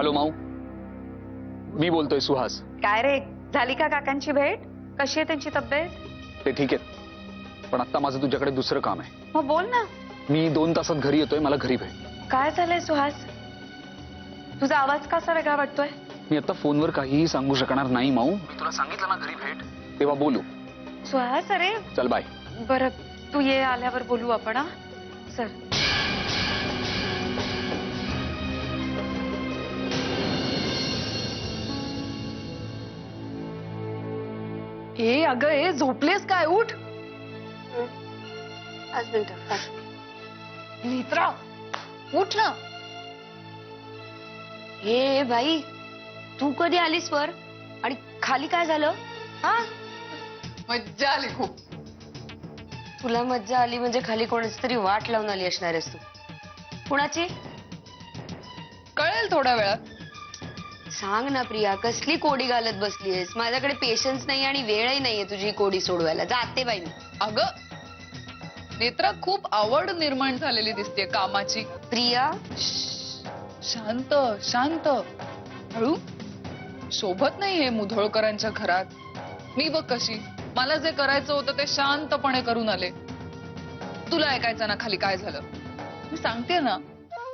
Hello माऊ, मी बोलतोय सुहास. काय रे, झाली का काकांची भेट? कशी आहे त्यांची तब्येत? ते ठीक आहेत, पण आता माझं तुझ्याकडे दुसरं काम आहे. मग बोल ना. मी 2 तासात घरी येतोय, मला घरी भेट. काय झालंय सुहास? तुझा आवाज कसा वेगळा वाटतोय? मी आता फोनवर काहीही सांगू शकणार नाही माऊ. मी तुला सांगितलं ना घरी भेट, तेव्हा बोलू. सुहास, अरे चल बाय. बरं, तू ये, आल्यावर बोलू आपण. हा सर. ए अगं, ए झोपलेस काय? उठ. नेत्रा, उठ ना. हे बाई, तू कधी आलीस वर? आणि खाली काय झालं? हा, मज्जा आली खूप. तुला मज्जा आली म्हणजे खाली कोणाची तरी वाट लावून आली असणार आहेस तू. कुणाची? कळेल थोड्या वेळात. सांग ना प्रिया, कसली कोडी घालत बसलीयस? माझ्याकडे पेशन्स नाही आणि वेळही नाहीये तुझी कोडी सोडवायला. जाते बाई मी. अगं नेत्रा, खूप आवड निर्माण झालेली दिसते कामाची. प्रिया, शांत शांत, हळू. शोभत नाही हे मुधोळकरांच्या घरात. मी बघ कशी, मला जे करायचं होतं ते शांतपणे करून आले. तुला ऐकायचं ना खाली काय झालं? मी सांगते ना,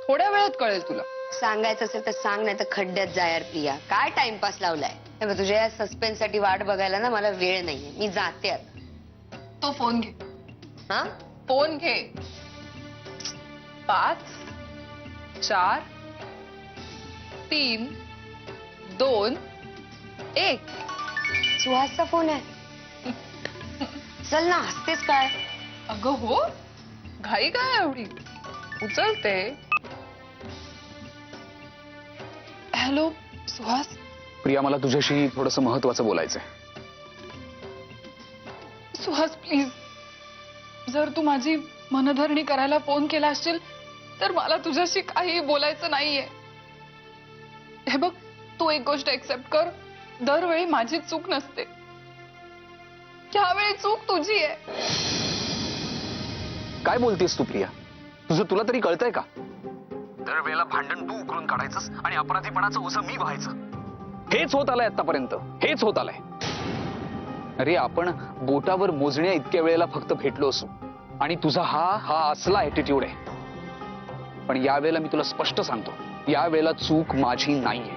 थोड्या वेळात कळेल तुला. सांगायचं असेल तर सांग, नाही तर खड्ड्यात जा यार. प्रिया, काय टाइमपास लावलाय? हे बघ, तुझ्या या सस्पेन्स साठी वाट बघायला ना मला वेळ नाहीये. मी जाते आता. तो फोन घे. हा, फोन घे. 5 4 3 2 1. सुहासचा फोन आहे. चल ना, हसतेस काय? अगं हो, घाई काय एवढी? उचलते. हॅलो सुहास. प्रिया, मला तुझ्याशी थोडंसं महत्वाचं बोलायचंय. सुहास प्लीज, जर तू माझी मनधरणी करायला फोन केला असशील तर मला तुझ्याशी काही बोलायचं नाहीये. हे बघ, तू एक गोष्ट एक्सेप्ट कर, दरवेळी माझी चूक नसते, यावेळी चूक तुझी आहे. काय बोलतेस तू प्रिया? तुला तरी कळतंय का? दरवेळेला भांडण तू उकरून काढायचंस आणि अपराधीपणाचं ओझं मी व्हायचं. हेच होत आलंय आतापर्यंत, हेच होत आलंय. अरे, आपण बोटावर मोजण्या इतक्या वेळेला फक्त भेटलो असू आणि तुझा हा असला ऍटिट्यूड आहे. पण यावेळेला मी तुला स्पष्ट सांगतो, यावेळेला चूक माझी नाहीये.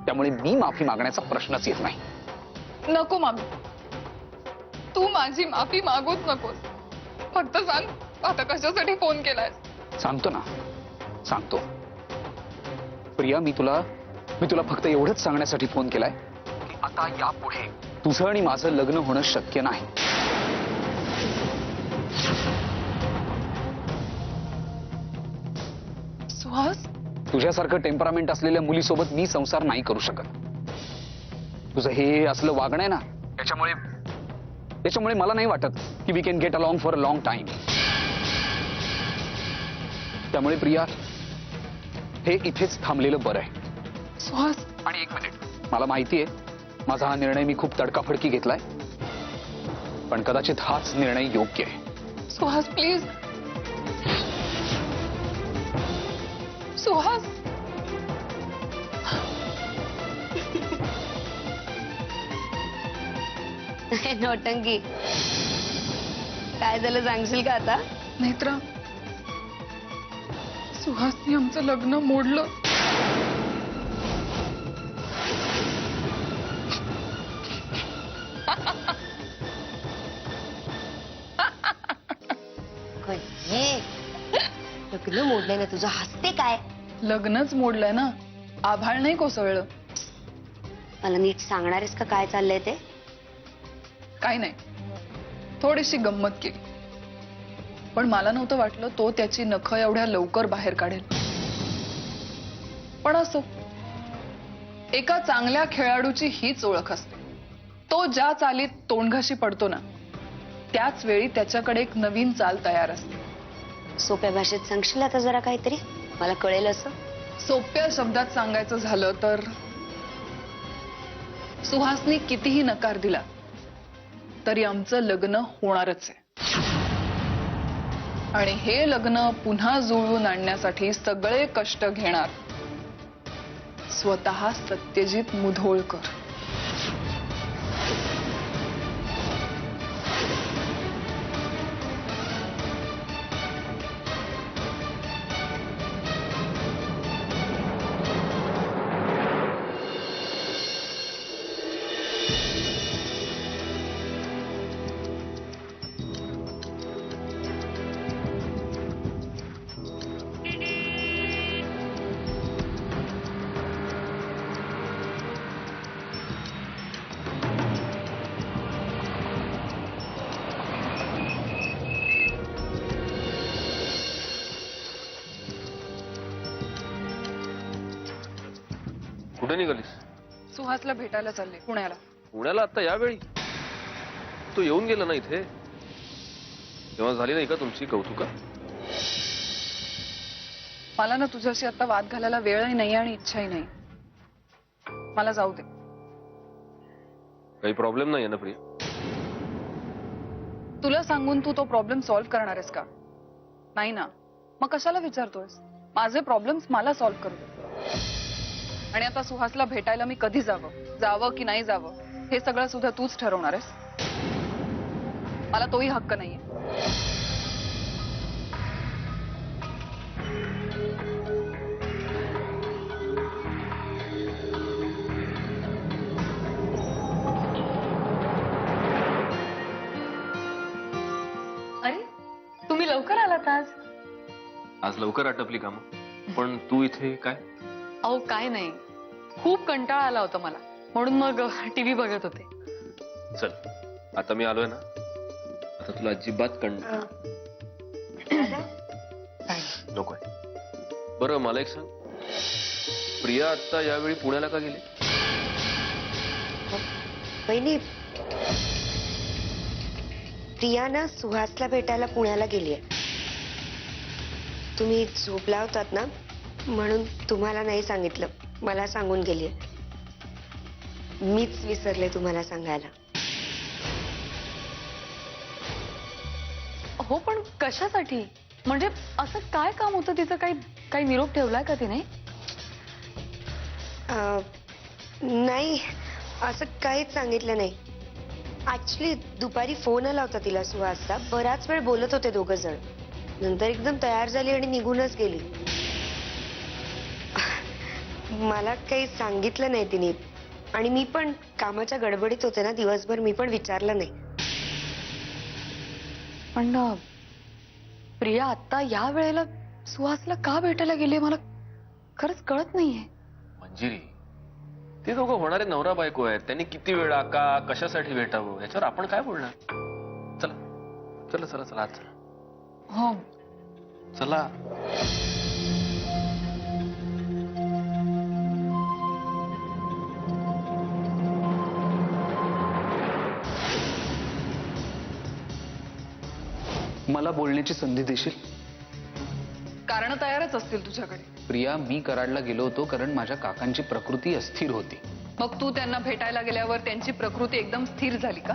त्यामुळे मी माफी मागण्याचा प्रश्नच येत नाही. नको मागू, तू माझी माफी मागूच नकोस. फक्त सांग, आता कशासाठी फोन केलाय? सांगतो ना, सांगतो. प्रिया, मी तुला फक्त एवढंच सांगण्यासाठी फोन केलाय की आता यापुढे तुझं आणि माझं लग्न होणं शक्य नाही. सुहास, तुझ्यासारखं टेम्परामेंट असलेल्या मुलीसोबत मी संसार नाही करू शकत. तुझं हे असलं वागणं आहे ना, त्याच्यामुळे मला नाही वाटत की we can get along for a long time. त्यामुळे प्रिया, हे इथेच थांबलेलं बरं आहे. सुहास. आणि एक मिनिट, मला माहिती आहे माझा हा निर्णय मी खूप तडकाफडकी घेतलाय, पण कदाचित हाच निर्णय योग्य आहे. सुहास प्लीज. सुहास. नोटंकी. काय झालं सांगशील का आता? नेत्रा, सुहासनी आमचं लग्न मोडलं. ये, लग्न मोडलंय ना तुझं, हसते काय? लग्नच मोडलंय ना, आभाळ नाही कोसळलं. मला नीट सांगणार आहेस का काय चाललंय ते? काय नाही, थोडीशी गंमत केली, पण मला नव्हतं वाटलं तो त्याची नखं एवढ्या लवकर बाहेर काढेल. पण असो, एका चांगल्या खेळाडूची हीच ओळख असते. तो ज्या चालीत तोंडघाशी पडतो ना, त्याच वेळी त्याच्याकडे एक नवीन चाल तयार असते. सोप्या भाषेत सांगशील आता जरा काहीतरी, मला कळेल असं? सोप्या शब्दात सांगायचं झालं तर, सुहासनी कितीही नकार दिला तरी आमचं लग्न होणारच आहे. आणि हे लग्न पुन्हा जुळवून आणण्यासाठी सगळे कष्ट घेणार स्वतः सत्यजित मुधोळकर. कुठे निघालीस? सुहासला भेटायला चालले पुण्याला. पुण्याला आता यावेळी? तो येऊन गेला ना इथे. तेव्हा झाली नाही का तुमची कौतुका? मला ना तुझ्याशी आता वाद घालायला वेळही नाही आणि इच्छाही नाही. मला जाऊ दे. काही प्रॉब्लेम नाही ना प्रिया? तुला सांगून तू तो प्रॉब्लेम सॉल्व्ह करणार आहेस का? नाही ना. मग कशाला विचारतोयस? माझे प्रॉब्लेम्स मला सॉल्व्ह करू दे. आणि आता सुहासला भेटायला मी कधी जावं की नाही जावं हे सगळं सुद्धा तूच ठरवणार आहेस. मला तोही हक्क नाहीये. अरे तुम्ही लवकर आलात आज. आज लवकर आटपली कामं. पण तू इथे काय? अहो काय नाही, खूप कंटाळा आला होता मला, म्हणून मग टीव्ही बघत होते. चल आता मी आलोय ना, आता तुला अजिबात नकोय. बरं मला एक सांग, प्रिया आता यावेळी पुण्याला का गेली? बहिणी, प्रिया ना सुहासला भेटायला पुण्याला गेलीये. तुम्ही झोपला होतात ना, म्हणून तुम्हाला नाही सांगितलं, मला सांगून गेलीये. मीच विसरले तुम्हाला सांगायला. हो पण कशासाठी? म्हणजे असं काय काम होतं तिचं? काही निरोप ठेवलाय का तिने? नाही, असं काहीच सांगितलं नाही. ऍक्च्युली दुपारी फोन आला होता तिला सुहासचा. बराच वेळ बोलत होते दोघं जण. नंतर एकदम तयार झाली आणि निघूनच गेली. मला काही सांगितलं नाही तिने. आणि मी पण कामाच्या गडबडीत होते ना दिवसभर, मी पण विचारलं नाही. पण प्रिया आता या वेळेला सुहासला का भेटायला गेली मला खरंच कळत नाहीये. मंजिरी, ते दोघं होणारे नवरा बायको आहेत. त्यांनी किती वेळा का कशासाठी भेटावं याच्यावर आपण काय बोलणार? चला चला चला चला आज चला. हो चला. मला बोलण्याची संधी देशील? कारण तयारच असतील तुझ्याकडे. प्रिया, मी कराडला गेलो होतो कारण माझ्या काकांची प्रकृती अस्थिर होती. मग तू त्यांना भेटायला गेल्यावर त्यांची प्रकृती एकदम स्थिर झाली का?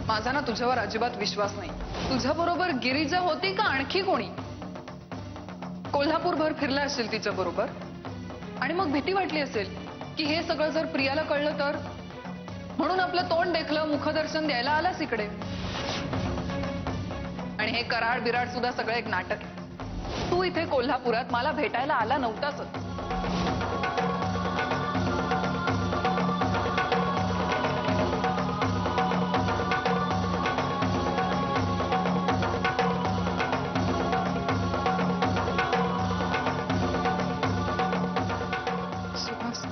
माझा ना तुझ्यावर अजिबात विश्वास नाही. तुझ्या बरोबर गिरिजा होती का आणखी कोणी? कोल्हापूरभर फिरला असेल तिच्या बरोबर आणि मग भीती वाटली असेल की हे सगळं जर प्रियाला कळलं तर, म्हणून आपलं तोंड देखलं, मुखदर्शन द्यायला आलास इकडे. आणि हे कराड बिराड सुद्धा सगळं एक नाटक आहे. तू इथे कोल्हापुरात मला भेटायला आला नव्हताच. सुहास,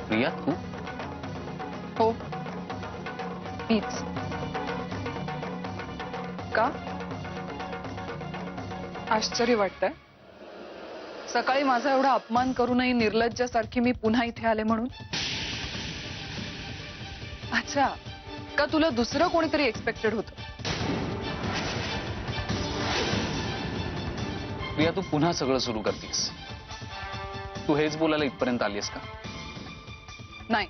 प्रिया, तू? हो मीच. का आश्चर्य वाटतंय? सकाळी माझा एवढा अपमान करूनही निर्लज्जासारखी मी पुन्हा इथे आले म्हणून? अच्छा, का तुला दुसरं कोणीतरी एक्सपेक्टेड होतं? प्रिया, तू पुन्हा सगळं सुरू करतेस. तू हेच बोलायला इथपर्यंत आलीस का? नाही,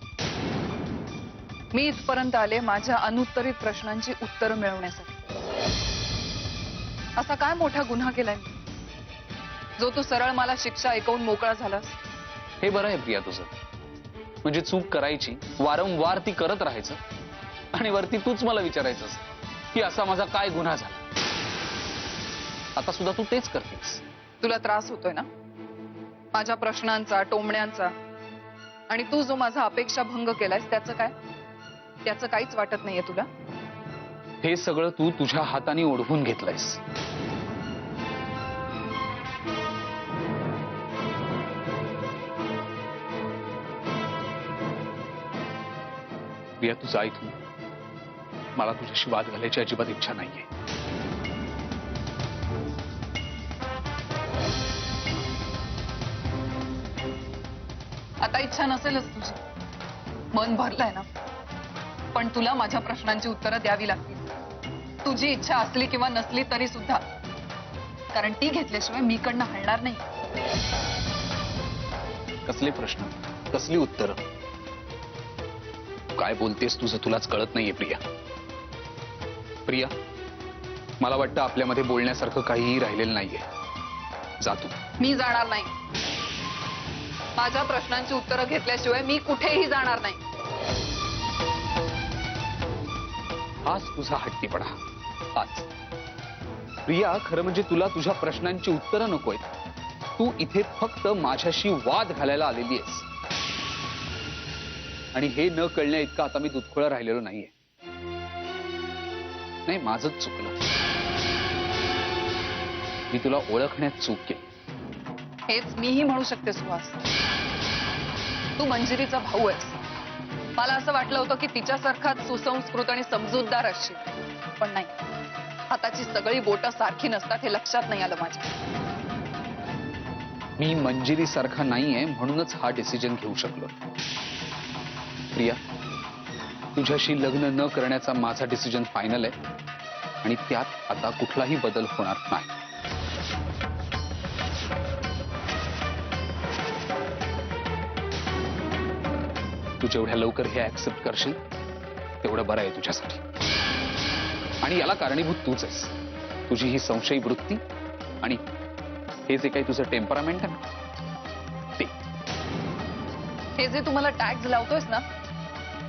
मी इथपर्यंत आले माझ्या अनुत्तरित प्रश्नांची उत्तरं मिळवण्यासाठी. असा काय मोठा गुन्हा केलाय मी, जो तू सरळ मला शिक्षा ऐकवून मोकळा झालास? हे बरं आहे प्रिया तुझं. म्हणजे चूक करायची, वारंवार ती करत राहायचं आणि वरती तूच मला विचारायचंस की असा माझा काय गुन्हा झाला. आता सुद्धा तू तेच करतेस. तुला त्रास होतोय ना माझ्या प्रश्नांचा, टोमण्यांचा? आणि तू जो माझा अपेक्षा भंग केलायस त्याचं काय? त्याचं काहीच वाटत नाहीये तुला? हे सगळं तू तुझ्या हाताने ओढवून घेतलंयस. प्रिया तुझं ऐकून मला तुझ्याशी वाद घालायची अजिबात इच्छा नाहीये. आता इच्छा नसेलच तुझी, मन भरलंय ना. पण तुला माझ्या प्रश्नांची उत्तरं द्यावी लागतील, तुझी इच्छा असली किंवा नसली तरी सुद्धा, कारण ती घेतल्याशिवाय मी कडनं हलणार नाही. कसले प्रश्न, कसली उत्तरं? काय बोलतेस तुझं तुलाच कळत नाहीये प्रिया. प्रिया, मला वाटतं आपल्यामध्ये बोलण्यासारखं काहीही राहिलेलं नाहीये. जा तू. मी जाणार नाही. माझ्या प्रश्नांची उत्तरं घेतल्याशिवाय मी कुठेही जाणार नाही. हाच तुझा हट्टीपणा. हाच. प्रिया, खरं म्हणजे तुला तुझ्या प्रश्नांची उत्तरं नकोयत. तू इथे फक्त माझ्याशी वाद घालायला आलेली आहेस. आणि हे न कळण्या इतकं आता मी दुधखोळा राहिलेलो नाहीये. नाही, माझंच चुकलं. मी तुला ओळखण्यात चूक केली. हेच मीही म्हणू शकते सुहास. तू मंजिरीचा भाऊ आहेस. मला असं वाटलं होतं की तिच्यासारखाच सुसंस्कृत आणि समजूतदार असशील, पण नाही. हाताची सगळी बोटं सारखी नसतात हे लक्षात नाही आलं माझ्या. मी मंजिरी सारखा नाहीये म्हणूनच हा डिसिजन घेऊ शकलो. प्रिया, तुझ्याशी लग्न न करण्याचा माझा डिसिजन फायनल आहे आणि त्यात आता कुठलाही बदल होणार नाही. तू जेवढ्या लवकर हे ऍक्सेप्ट करशील तेवढं बरं आहे तुझ्यासाठी. आणि याला कारणीभूत तूच आहेस. तुझी ही संशयी वृत्ती आणि हे जे काही तुझं टेम्परामेंट आहे ना ते. हे जे तुम्हाला टॅग्स लावतोयस ना,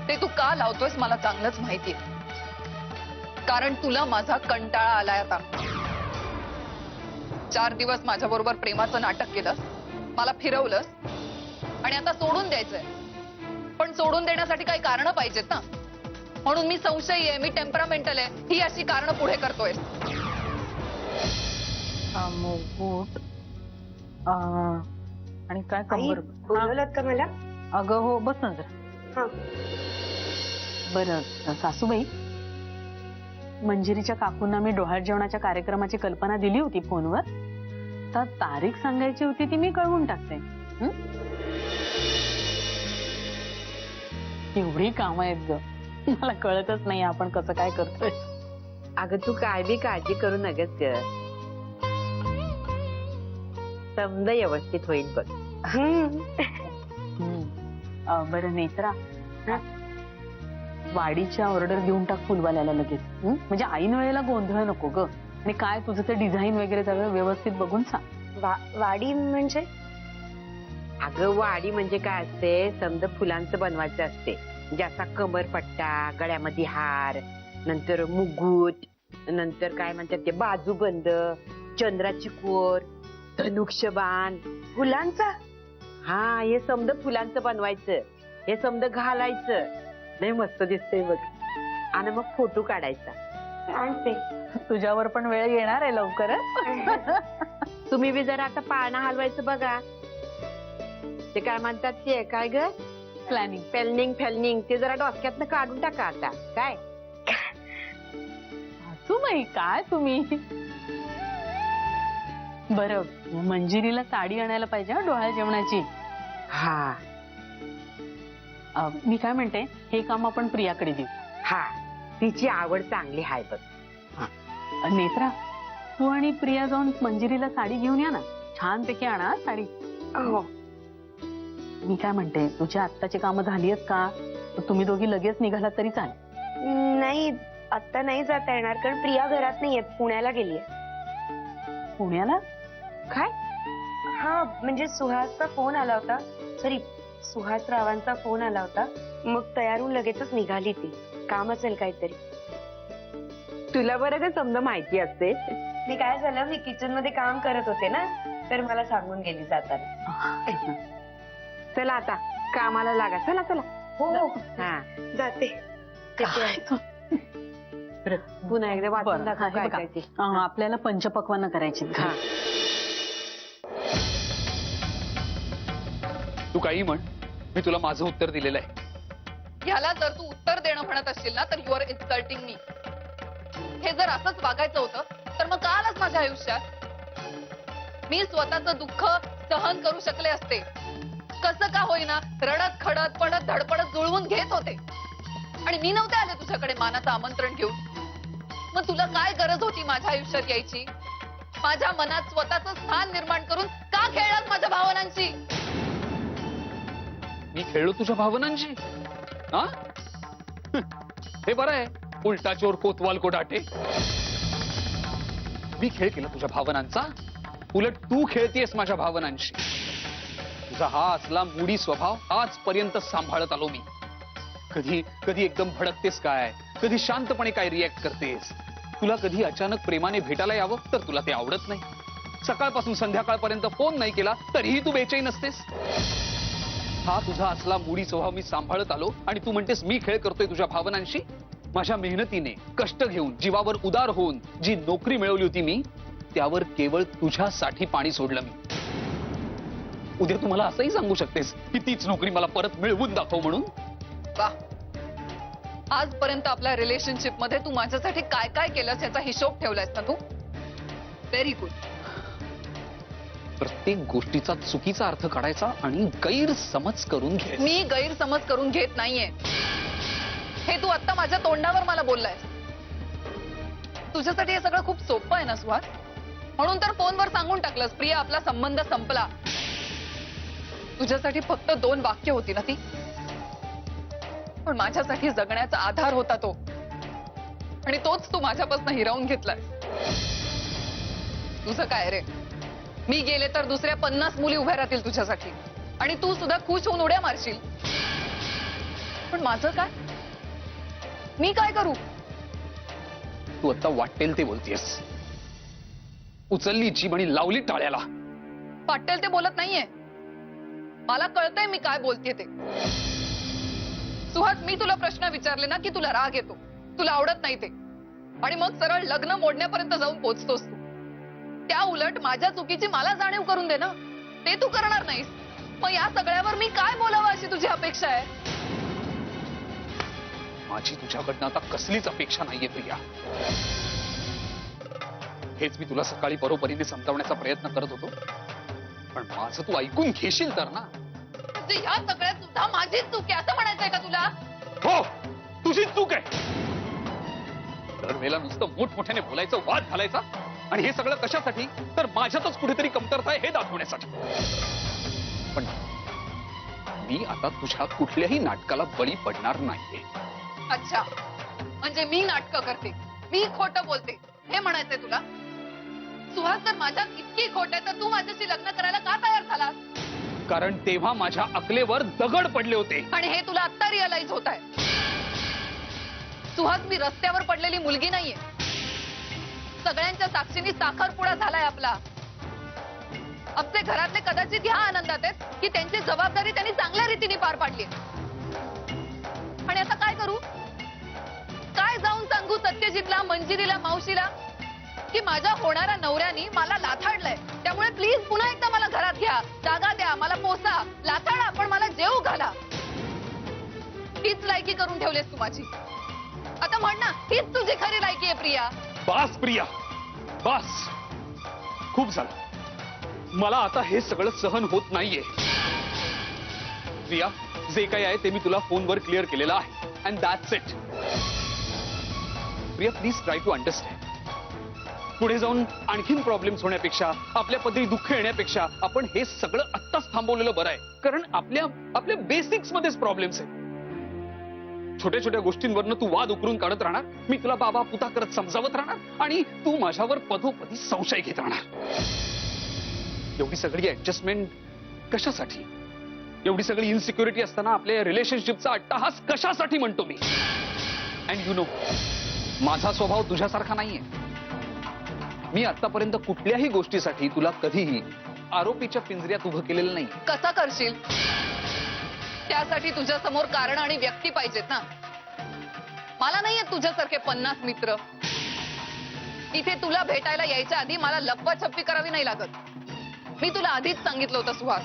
ते तू का लावतोयस मला चांगलंच माहितीये. कारण तुला माझा कंटाळा आलाय आता. 4 दिवस माझ्या बरोबर प्रेमाचं नाटक केलंस, मला फिरवलंस आणि आता सोडून द्यायचंय. पण सोडून देण्यासाठी काही कारण पाहिजेत ना. म्हणून मी संशयी आहे, मी टेम्परामेंटल आहे, ही अशी कारण पुढे करतोय. आणि काय आई, कंबर? बोलवलात का मला? अगं हो, बस ना जरा. हा. बरं सासूबाई, मंजिरीच्या काकूंना मी डोहाळ जेवणाच्या कार्यक्रमाची कल्पना दिली होती फोनवर. तर तारीख सांगायची होती ती मी कळवून टाकते. एवढी कामं आहेत ग, मला कळतच नाही आपण कसं काय करतोय. अगं तू काय बी काळजी करू नगेस ग, समजा व्यवस्थित होईल बघ. बरं नेत्रा, वाडीच्या ऑर्डर घेऊन टाक फुलवाल्याला लगेच. म्हणजे ऐन वेळेला गोंधळ नको ग. आणि काय तुझं ते डिझाईन वगैरे सगळं व्यवस्थित बघून सांग. वाडी म्हणजे? अगं वाडी म्हणजे काय असते, समजा फुलांचं बनवायचं असते. ज्याचा कमरपट्टा, गळ्यामध्ये हार, नंतर मुगुट, नंतर काय म्हणतात ते बाजूबंद, चंद्राची कोर, धनुष्यबाण. फुलांचा? हा, हे समजा फुलांचं बनवायचं. हे समजा घालायचं. नाही मस्त दिसतंय बघ. आणि मग फोटो काढायचा. आणते. तुझ्यावर पण वेळ येणार आहे लवकरच. तुम्ही बी जरा आता पाळणा हलवायचं बघा. ते काय म्हणतात ते काय ग, प्लॅनिंग, फेलनिंग ते जरा डोक्यातनं काढून टाका आता. काय सासूबाई काय तुम्ही. बरं, मंजिरीला साडी आणायला पाहिजे हा डोहाळ जेवणाची. हा मी काय म्हणते, हे काम आपण प्रियाकडे देऊ. हा, तिची आवड चांगली आहे बघ. नेत्रा, तू आणि प्रिया जाऊन मंजिरीला साडी घेऊन या ना. छानपैकी आणा साडी. हो. मी काय म्हणते, तुझी आत्ताची कामं झाली आहेत का? तर तुम्ही दोघी लगेच निघालात तरी चालेल. नाही, आता नाही जाता येणार कारण प्रिया घरात नाहीये, पुण्याला गेलीये. पुण्याला? काय? हा म्हणजे सुहासचा फोन आला होता. सॉरी, सुहास रावांचा फोन आला होता. मग तयार होऊन लगेचच निघाली ती. काम असेल काहीतरी. तुला बरं का समजा माहिती असते. मी काय झालं, मी किचन मध्ये काम करत होते ना, तर मला सांगून गेली जाताना. चला आता कामाला लागा. चला चला. हो हा जाते. काय तो? पुन्हा एकदा बरं, वाचून दाखव हा, हे काय बघा. काय ते. आपल्याला पंचपक्वान्न करायची. हा. तू काही म्हण, मी तुला माझं उत्तर दिलेलं आहे. ह्याला जर तू उत्तर देणं म्हणत असशील ना तर यू आर इन्सल्टिंग मी. हे जर असंच वागायचं होतं तर मग का आलास माझ्या आयुष्यात? मी स्वतःचं दुःख सहन करू शकले असते. कसं का होईना रडत खडत पडत धडपडत जुळवून घेत होते. आणि मी नव्हते आले तुझ्याकडे मानाचं आमंत्रण घेऊन. मग तुला काय गरज होती माझ्या आयुष्यात यायची? माझ्या मनात स्वतःचं स्थान निर्माण करून का खेळलास माझ्या भावनांची? मी खेळलो तुझ्या भावनांची? हा? हे बरं आहे, उलटा चोर कोतवाल को डाटे. मी खेळ केला तुझ्या भावनांचा? उलट तू खेळतीयस माझ्या भावनांशी. तुझा हा असला मुडी स्वभाव आजपर्यंत सांभाळत आलो मी. कधी कधी एकदम भडकतेस काय, कधी शांतपणे काय रिॲक्ट करतेस. तुला कधी अचानक प्रेमाने भेटायला यावं तर तुला ते आवडत नाही. सकाळपासून संध्याकाळपर्यंत फोन नाही केला तरीही तू बेचैन नसतेस. हा तुझा असला मुडी स्वभाव मी सांभाळत आलो आणि तू म्हणतेस मी खेळ करतोय तुझ्या भावनांशी. माझ्या मेहनतीने कष्ट घेऊन जीवावर उदार होऊन जी नोकरी मिळवली होती मी, त्यावर केवळ तुझ्यासाठी पाणी सोडलं मी. उद्या तू मला असंही सांगू शकतेस की तीच नोकरी मला परत मिळवून दाखव म्हणून. वा, आजपर्यंत आपल्या रिलेशनशिप मध्ये तू माझ्यासाठी काय काय केलंस याचा हिशोब ठेवलायस ना तू. Very good. प्रत्येक गोष्टीचा चुकीचा अर्थ काढायचा आणि गैरसमज करून घ्यायचा. मी गैरसमज करून घेत नाहीये. हे तू आता माझ्या तोंडावर मला बोललायस. तुझ्यासाठी हे सगळं खूप सोपं आहे ना सुहास? म्हणून तर फोनवर सांगून टाकलंस प्रिया आपला संबंध संपला. तुझ्यासाठी फक्त 2 वाक्य होती ना ती, पण माझ्यासाठी जगण्याचा आधार होता तो. आणि तोच तू माझ्यापासून हिरावून घेतलाय. तुझं काय रे? मी गेले तर दुसऱ्या 50 मुली उभ्या राहतील तुझ्यासाठी आणि तू सुद्धा खुश होऊन उड्या मारशील. पण माझं काय? मी काय करू? तू आता वाटेल ते बोलतेस. उचलली जीभ आणि लावली टाळ्याला. वाटेल ते बोलत नाहीये. मला कळतंय मी काय बोलतेय ते. सुहास, मी तुला प्रश्न विचारले ना की तुला राग येतो, तुला आवडत नाही ते, आणि मग सरळ लग्न मोडण्यापर्यंत जाऊन पोहोचतोस तू. त्या उलट माझ्या चुकीची मला जाणीव करून दे ना. ते तू करणार नाहीस. मग या सगळ्यावर मी काय बोलावं अशी तुझी अपेक्षा आहे? माझी तुझ्याकडनं आता कसलीच अपेक्षा नाहीये प्रिया. हेच मी तुला सकाळी बरोबरीने समजावण्याचा प्रयत्न करत होतो, पण माझं तू ऐकून घेशील तर ना. म्हणजे या सगळ्यात सुद्धा माझीच चूक आहे असं म्हणायचंय का तुला? हो, तुझीच चूक आहे. दरवेळेला नुसतं मोठमोठ्याने बोलायचं, वाद घालायचा, आणि हे सगळं कशासाठी? तर माझ्यातच कुठेतरी कमतरता आहे हे दाखवण्यासाठी. पण मी आता तुझ्या कुठल्याही नाटकाला बळी पडणार नाहीये. अच्छा, म्हणजे मी नाटकं करते, मी खोटं बोलते हे म्हणायचंय तुला? सुहास, जर माझ्यात इतकी खोट आहे तर तू माझ्याशी लग्न करायला का तयार झालास? कारण तेव्हा माझ्या अकलेवर दगड पडले होते. आणि हे तुला आत्ता रिअलाइज होत आहे. सुहास, मी रस्त्यावर पडलेली मुलगी नाहीये. सगळ्यांच्या साक्षीने साखरपुडा झालाय आपला. आमचे घरातले कदाचित ह्या आनंदात आहेत की त्यांची जबाबदारी त्यांनी चांगल्या रीतीने पार पाडली. आणि आता काय करू? काय जाऊन सांगू सत्यजितला, मंजिरीला, मावशीला की माझ्या होणाऱ्या नवऱ्याने मला लाथाडलंय, त्यामुळे प्लीज पुन्हा एकदा मला घरात घ्या, जागा द्या, मला पोसा, लाथाडा, पण मला जेवू घाला. हीच लायकी करून ठेवलीस तू माझी. आता म्हण ना, हीच तुझी खरी लायकी आहे प्रिया. बास प्रिया, बास. खूप झालं. मला आता हे सगळं सहन होत नाहीये. प्रिया, जे काही आहे ते मी तुला फोनवर क्लिअर केलेलं आहे, and that's it. Priya, please try to understand. पुढे जाऊन आणखीन प्रॉब्लेम्स होण्यापेक्षा, आपल्या पदरी दुःख येण्यापेक्षा आपण हे सगळं आत्ताच थांबवलेलं बरं आहे. कारण आपल्या बेसिक्स मध्येच प्रॉब्लेम्स आहेत. छोट्या छोट्या गोष्टींवरनं तू वाद उकरून काढत राहणार, मी तुला बाबा पुता करत समजावत राहणार आणि तू माझ्यावर पदोपदी संशय घेत राहणार. एवढी सगळी ऍडजस्टमेंट कशासाठी? एवढी सगळी इन्सिक्युरिटी असताना आपल्या रिलेशनशिपचा अट्टाहास कशासाठी म्हणतो मी? अँड यू नो, माझा स्वभाव तुझ्यासारखा नाहीये. मी आतापर्यंत कुठल्याही गोष्टीसाठी तुला कधीही आरोपीच्या पिंजऱ्यात उभं केलेलं नाही. कसा करशील? त्यासाठी तुझ्या समोर कारण आणि व्यक्ती पाहिजेत ना. मला नाहीये तुझ्यासारखे 50 मित्र. इथे तुला भेटायला यायच्या आधी मला लपवाछप्पी करावी नाही लागत. मी तुला आधीच सांगितलं होतं सुहास,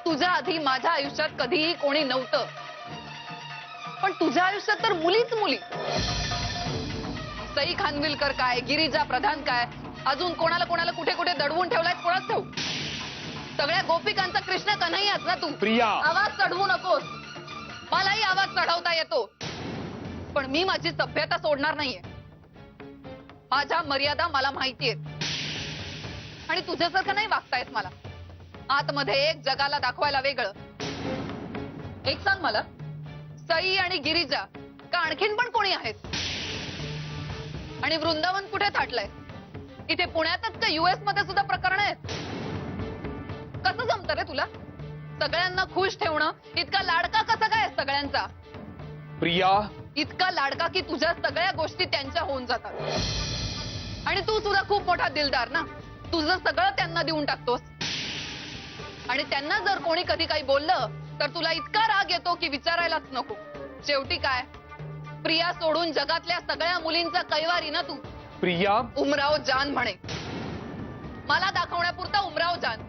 तुझ्या आधी माझ्या आयुष्यात कधीही कोणी नव्हतं. पण तुझ्या आयुष्यात तर मुलीच मुली. सई खानविलकर काय, गिरिजा प्रधान काय, अजून कोणाला कोणाला कुठे कुठे दडवून ठेवलाय कोणाच ठेवू. सगळ्या गोपिकांचा कृष्ण कन्हैयाच ना तू. प्रिया, आवाज चढवू नकोस. मलाही आवाज चढवता येतो, पण मी माझी सभ्यता सोडणार नाहीये. माझ्या मर्यादा मला माहितीये आणि तुझ्यासारखं नाही वागता येत मला. आतमध्ये एक, जगाला दाखवायला वेगळं. एक सांग मला, सई आणि गिरिजा का आणखीन पण कोणी आहेत? आणि वृंदावन कुठे थाटलंय? इथे पुण्यातच का US मध्ये सुद्धा प्रकरण आहेत? कसं जमतं रे तुला सगळ्यांना खुश ठेवणं? इतका लाडका कसा काय सगळ्यांचा? प्रिया, इतका लाडका की तुझ्या सगळ्या गोष्टी त्यांच्या होऊन जातात. आणि तू सुद्धा खूप मोठा दिलदार ना. तुझं सगळं त्यांना देऊन टाकतोस. आणि त्यांना जर कोणी कधी काही बोललं तर तुला इतका राग येतो की विचारायलाच नको. शेवटी काय, प्रिया सोडून जगातल्या सगळ्या मुलींचा कैवारी ना तू. प्रिया, उमराव जान म्हणे. मला दाखवण्यापुरता उमराव जान.